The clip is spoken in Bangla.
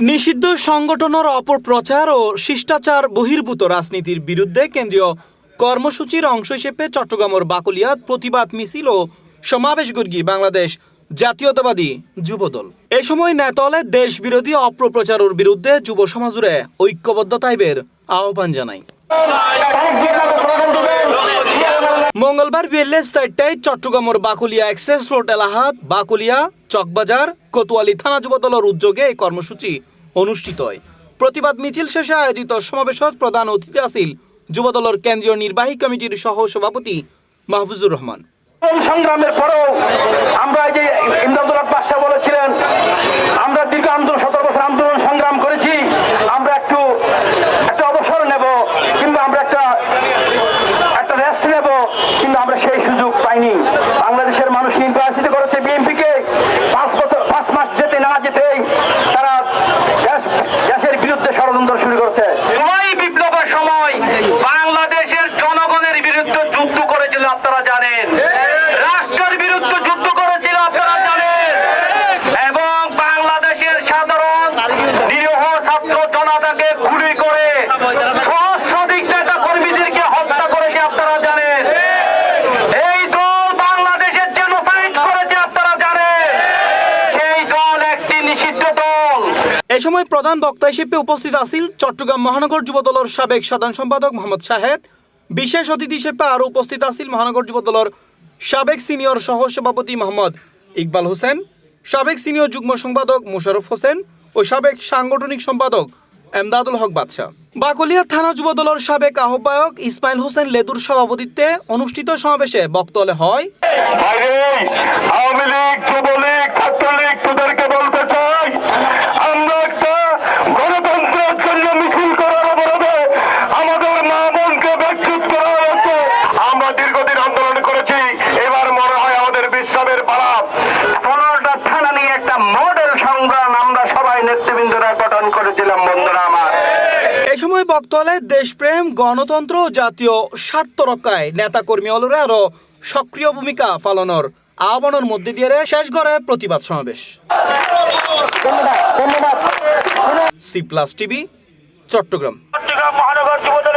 নিষিদ্ধ সংগঠনের অপপ্রচার ও শিষ্টাচার বহির্ভূত রাজনীতির বিরুদ্ধে কেন্দ্রীয় কর্মসূচির অংশ হিসেবে চট্টগ্রামের বাকলিয়াত প্রতিবাদ মিছিল ও সমাবেশ গর্গি বাংলাদেশ জাতীয়তাবাদী যুবদল। এ সময় নেতলে দেশ বিরোধী অপপ্রচারের বিরুদ্ধে যুব সমাজে ঐক্যবদ্ধতাইবের আহ্বান জানায়। মঙ্গলবার বিকেল 4টায় চট্টগ্রামের বাকলিয়া এক্সেস রোড এলাহাত বাকলিয়া চকবাজার কোতোয়ালি থানা যুবদলের উদ্যোগে এই কর্মসূচি অনুষ্ঠিত হয়। প্রতিবাদ মিছিল শেষে আয়োজিত সমাবেশত প্রধান অতিথি আছিল যুবদলের কেন্দ্রীয় নির্বাহী কমিটির সহ সভাপতি মাহফুজুর রহমান। সংগ্রামের পরেও আমরা এই যে ইমদাদুল হক বাদশা বলেছিলেন, আমরা দীর্ঘ আন্দোলন 17 বছর আন্দোলন সংগ্রাম করেছি, আমরা একটা অবসর নেব কিংবা আমরা একটা রেস্ট নেব, কিন্তু আমরা সেই সুযোগ পাইনি। বাংলাদেশের মানুষ নির্বাচিত করেছে বিএনপিকে। 5 মাস যেতে না যেতেই তারা দেশের বিরুদ্ধে ষড়যন্ত্র শুরু করেছে। জুলাই বিপ্লবের সময় বাংলাদেশের জনগণের বিরুদ্ধে যুদ্ধ করেছিল আপনারা জানেন, রাষ্ট্রের বিরুদ্ধে যুদ্ধ করেছিল আপনারা জানেন, এবং বাংলাদেশের সাধারণ নিরীহ ছাত্র জনতাকে গুলি করে সহস্রাধিক নেতা কর্মীদেরকে হত্যা করেছে আপনারা জানেন। এই দল বাংলাদেশের জেনোসাইড করেছে আপনারা জানেন। সেই দল একটি নিষিদ্ধ দল। এ সময় প্রধান বক্তা হিসেবে উপস্থিত আছিল চট্টগ্রাম মহানগর যুবদলের সাবেক সাধারণ সম্পাদক মোহাম্মদ শাহেদ। বিশেষ অতিথি হিসেবে আরও উপস্থিত আছিল মহানগর যুবদলের সাবেক সিনিয়র সহ সভাপতি মোহাম্মদ ইকবাল হোসেন, সাবেক সিনিয়র যুগ্ম সম্পাদক মোশাররফ হোসেন ও সাবেক সাংগঠনিক সম্পাদক এমদাদুল হক বাদশা। বাকলিয়া থানা যুবদলের সাবেক আহ্বায়ক ইসমাইল হোসেন লেদুর সভাপতিত্বে অনুষ্ঠিত সমাবেশে বক্তব্য হয়, আওয়ামী লীগ, যুবলীগ, ছাত্রলীগ তোদেরকে বলতে চাই, আমরা একটা গণতন্ত্রের জন্য মিছিল করার অপরাধে আমাদের মা বোনকে ব্যাচ্যুত করা হয়েছে। আমরা দীর্ঘদিন আন্দোলন করেছি, এবার মনে হয় আমাদের বিশ্রামের পালা। 15টা থানা নিয়ে একটা মডেল সংগ্রাম আমরা সবাই নেতৃবৃন্দরা গঠন করেছিলাম। বন্ধুরা আমার, এই সময় বক্তব্যে দেশপ্রেম, গণতন্ত্র ও জাতীয় স্বার্থ রক্ষায় নেতাকর্মী অলরে আরো সক্রিয় ভূমিকা পালনের আহ্বানের মধ্যে দিয়ে শেষ করে প্রতিবাদ সমাবেশ। ধন্যবাদ। C+ TV, Chattogram. মহানগর যুবদল